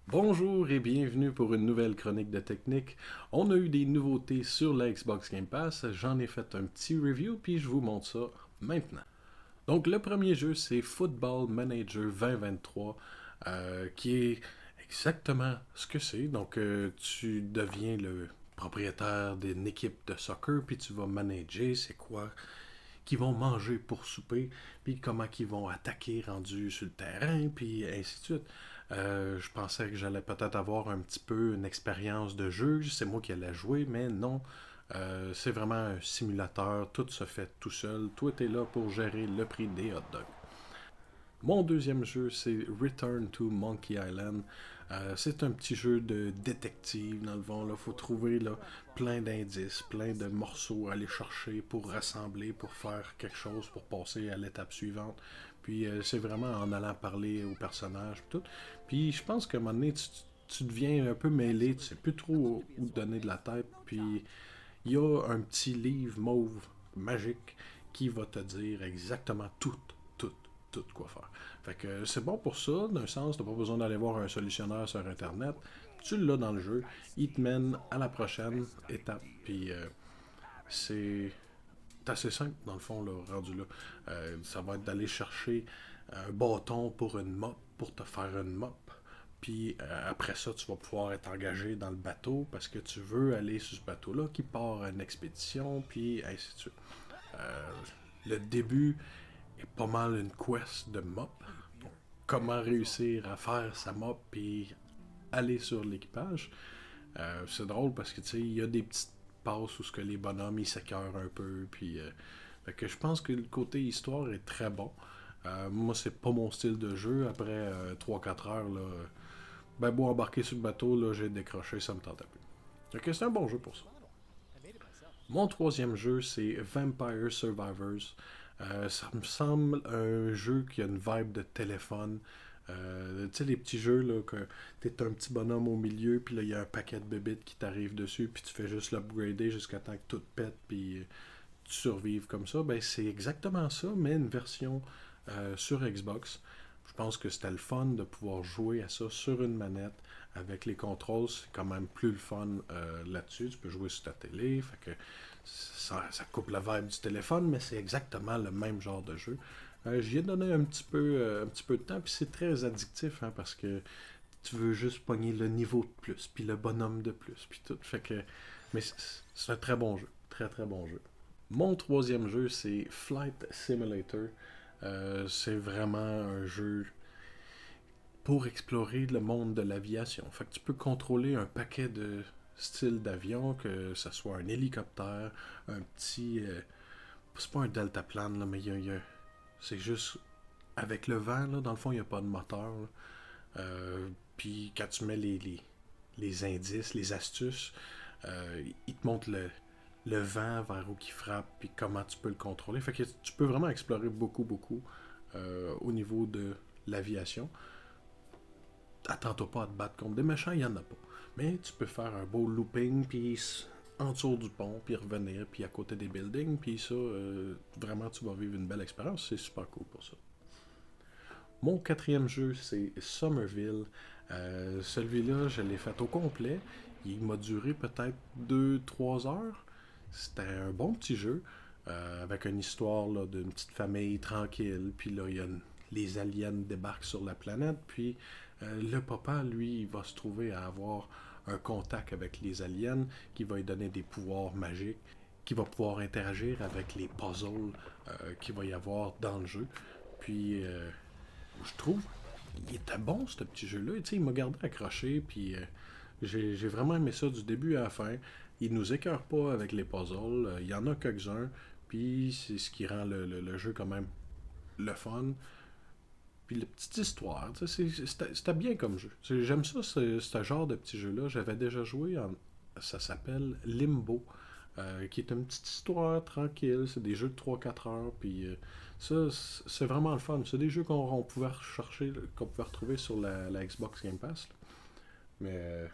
Bonjour et bienvenue pour une nouvelle chronique de technique. On a eu des nouveautés sur la Xbox Game Pass, j'en ai fait un petit review puis je vous montre ça maintenant. Donc le premier jeu c'est Football Manager 2023 qui est exactement ce que c'est. Donc tu deviens le propriétaire d'une équipe de soccer puis tu vas manager c'est quoi qu'ils vont manger pour souper, puis comment qu'ils vont attaquer rendu sur le terrain, puis ainsi de suite. Je pensais que j'allais peut-être avoir un petit peu une expérience de jeu, c'est moi qui allais jouer, mais non. C'est vraiment un simulateur, tout se fait tout seul. Toi, t'es là pour gérer le prix des hot dogs. Mon deuxième jeu, c'est Return to Monkey Island. C'est un petit jeu de détective, dans le fond. Il faut trouver là, plein d'indices, plein de morceaux à aller chercher pour rassembler, pour faire quelque chose, pour passer à l'étape suivante. Puis c'est vraiment en allant parler aux personnages. Tout. Puis je pense qu'à un moment donné, tu deviens un peu mêlé, tu sais plus trop où donner de la tête. Puis il y a un petit livre mauve magique qui va te dire exactement tout, tout quoi faire. Fait que c'est bon pour ça, d'un sens, t'as pas besoin d'aller voir un solutionnaire sur internet. Tu l'as dans le jeu, il te mène à la prochaine étape. Puis c'est assez simple dans le fond, là, rendu là. Ça va être d'aller chercher un bâton pour une mop, pour te faire une mop. Puis après ça, tu vas pouvoir être engagé dans le bateau parce que tu veux aller sur ce bateau-là qui part à une expédition, puis ainsi de suite. Euh, le début est pas mal une quest de mop. Donc, comment réussir à faire sa mop et aller sur l'équipage. C'est drôle parce que tu sais, il y a des petites passes où ce que les bonhommes ils s'écœurent un peu. Puis, fait que je pense que le côté histoire est très bon. Moi, c'est pas mon style de jeu. Après 3-4 heures, là, ben, beau embarquer sur le bateau, là, j'ai décroché, ça me tentait plus. Fait que c'est un bon jeu pour ça. Mon troisième jeu, c'est Vampire Survivors. Ça me semble un jeu qui a une vibe de téléphone. Tu sais, les petits jeux, là, que t'es un petit bonhomme au milieu, puis là, il y a un paquet de bébites qui t'arrive dessus, puis tu fais juste l'upgrader jusqu'à temps que tout pète, puis tu survives comme ça. Ben, c'est exactement ça, mais une version sur Xbox. Je pense que c'était le fun de pouvoir jouer à ça sur une manette avec les contrôles. C'est quand même plus le fun là-dessus. Tu peux jouer sur ta télé. Fait que ça coupe la vibe du téléphone, mais c'est exactement le même genre de jeu. J'y ai donné un petit peu de temps, puis c'est très addictif hein, parce que tu veux juste pogner le niveau de plus, puis le bonhomme de plus, puis tout. Fait que, mais c'est un très bon jeu, très très bon jeu. Mon troisième jeu, c'est Flight Simulator. C'est vraiment un jeu pour explorer le monde de l'aviation. Fait que tu peux contrôler un paquet de styles d'avion, que ce soit un hélicoptère, un petit... c'est pas un deltaplane, là, mais c'est juste... Avec le vent, là, dans le fond, il n'y a pas de moteur. Puis quand tu mets les indices, les astuces, il te montre le vent vers où il frappe, puis comment tu peux le contrôler. Fait que tu peux vraiment explorer beaucoup, beaucoup au niveau de l'aviation. Attends-toi pas à te battre contre des méchants, il n'y en a pas. Mais tu peux faire un beau looping, puis en dessous du pont, puis revenir, puis à côté des buildings, puis ça, vraiment, tu vas vivre une belle expérience. C'est super cool pour ça. Mon quatrième jeu, c'est Somerville. Celui-là, je l'ai fait au complet. Il m'a duré peut-être 2-3 heures. C'était un bon petit jeu avec une histoire là, d'une petite famille tranquille. Puis là, les aliens débarquent sur la planète. Puis le papa, lui, il va se trouver à avoir un contact avec les aliens qui va lui donner des pouvoirs magiques, qui va pouvoir interagir avec les puzzles qu'il va y avoir dans le jeu. Puis je trouve il était bon ce petit jeu-là. Tu sais, il m'a gardé accroché, puis j'ai vraiment aimé ça du début à la fin. Il nous écœure pas avec les puzzles. Il y en a quelques-uns, puis c'est ce qui rend le jeu quand même le fun. Puis la petite histoire, tu sais, c'était bien comme jeu. J'aime ça, ce genre de petit jeu-là. J'avais déjà joué ça s'appelle Limbo, qui est une petite histoire tranquille. C'est des jeux de 3-4 heures, puis ça, c'est vraiment le fun. C'est des jeux qu'on pouvait rechercher, qu'on pouvait retrouver sur la Xbox Game Pass. Là. Mais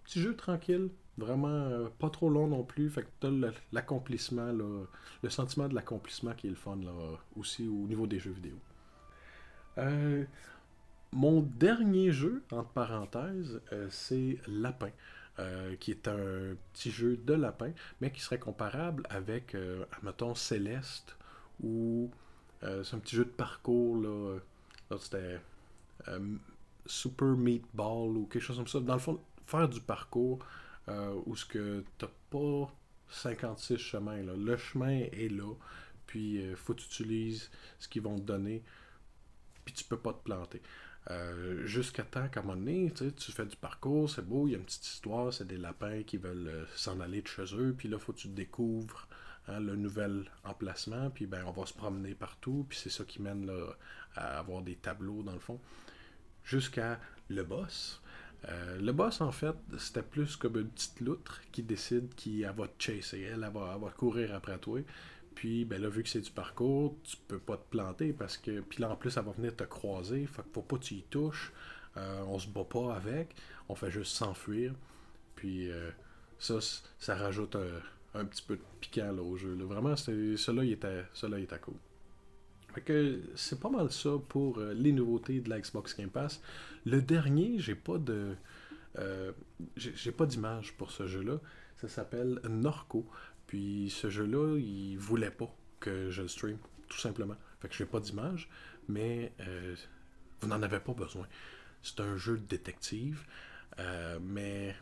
petit jeu tranquille, vraiment pas trop long non plus. Fait que t'as l'accomplissement, là, le sentiment de l'accomplissement qui est le fun là, aussi au niveau des jeux vidéo. Euh, Mon dernier jeu, entre parenthèses, c'est Lapin, qui est un petit jeu de lapin, mais qui serait comparable avec, admettons, Céleste, ou c'est un petit jeu de parcours, là, l'autre c'était euh, Super Meatball, ou quelque chose comme ça. Dans le fond, faire du parcours, où ce que t'as pas 56 chemins, là. Le chemin est là, puis faut que tu utilises ce qu'ils vont te donner, puis tu peux pas te planter. Jusqu'à temps qu'à un moment donné, tu fais du parcours, c'est beau, il y a une petite histoire, c'est des lapins qui veulent s'en aller de chez eux, puis là, faut que tu découvres, hein, le nouvel emplacement, puis ben, on va se promener partout, puis c'est ça qui mène là, à avoir des tableaux dans le fond, jusqu'à le boss. Le boss, en fait, c'était plus comme une petite loutre qui décide qui elle va te chasser. Elle va courir après toi. Puis, ben là, vu que c'est du parcours, tu peux pas te planter parce que. Puis là, en plus, elle va venir te croiser. Fait qu'il faut pas que tu y touches. On se bat pas avec. On fait juste s'enfuir. Puis, ça rajoute un petit peu de piquant là, au jeu. Là. Vraiment, celui-là, il était cool. Fait que c'est pas mal ça pour les nouveautés de la Xbox Game Pass. Le dernier, euh, j'ai pas d'image pour ce jeu-là. Ça s'appelle Norco. Puis ce jeu-là, il voulait pas que je le stream, tout simplement. Fait que j'ai pas d'image, mais vous n'en avez pas besoin. C'est un jeu de détective, mais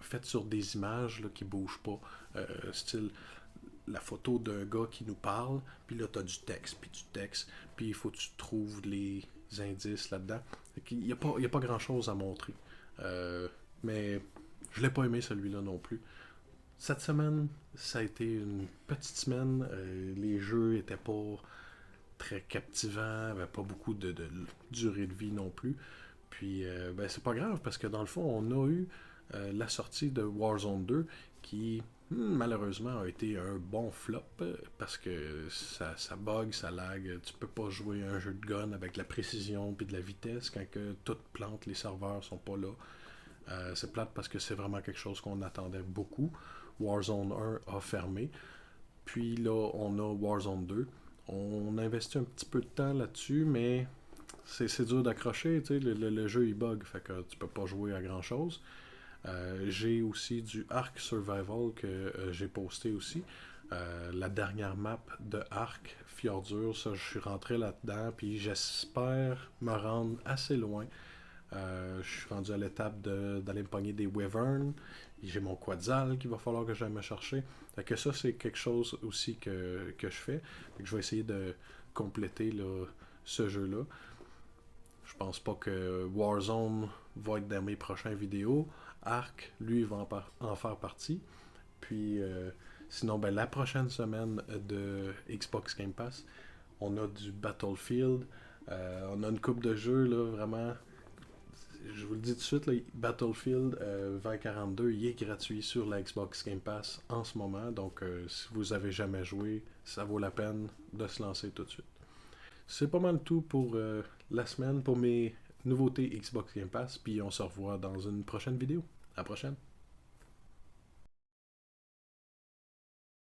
fait sur des images là, qui bougent pas. Style la photo d'un gars qui nous parle, puis là, t'as du texte, puis il faut que tu trouves les indices là-dedans. Il n'y a pas grand-chose à montrer. Mais je l'ai pas aimé celui-là non plus. Cette semaine, ça a été une petite semaine. Les jeux étaient pas très captivants, avait pas beaucoup de durée de vie non plus. Puis, ben, c'est pas grave parce que dans le fond, on a eu la sortie de Warzone 2 qui, malheureusement, a été un bon flop parce que ça bug, ça lag. Tu peux pas jouer un jeu de gun avec de la précision puis de la vitesse quand que tout plante, les serveurs sont pas là. C'est plate parce que c'est vraiment quelque chose qu'on attendait beaucoup. Warzone 1 a fermé. Puis là, on a Warzone 2. On a investi un petit peu de temps là-dessus, mais c'est dur d'accrocher. Le jeu il bug, fait que tu peux pas jouer à grand chose. J'ai aussi du Ark Survival que j'ai posté aussi. La dernière map de Ark, Fjordur, ça je suis rentré là-dedans, puis j'espère me rendre assez loin. Je suis rendu à l'étape d'aller me pogner des Wyverns. J'ai mon Quetzal qu'il va falloir que j'aille me chercher. Fait que ça, c'est quelque chose aussi que je fais. Fait que je vais essayer de compléter là, ce jeu-là. Je pense pas que Warzone va être dans mes prochaines vidéos. Ark, lui, va en faire partie. Puis, sinon, ben, la prochaine semaine de Xbox Game Pass, on a du Battlefield. On a une coupe de jeux, là, vraiment. Je vous le dis tout de suite, là, Battlefield 2042, il est gratuit sur la Xbox Game Pass en ce moment. Donc, si vous avez jamais joué, ça vaut la peine de se lancer tout de suite. C'est pas mal tout pour la semaine, pour mes nouveautés Xbox Game Pass. Puis on se revoit dans une prochaine vidéo. À la prochaine.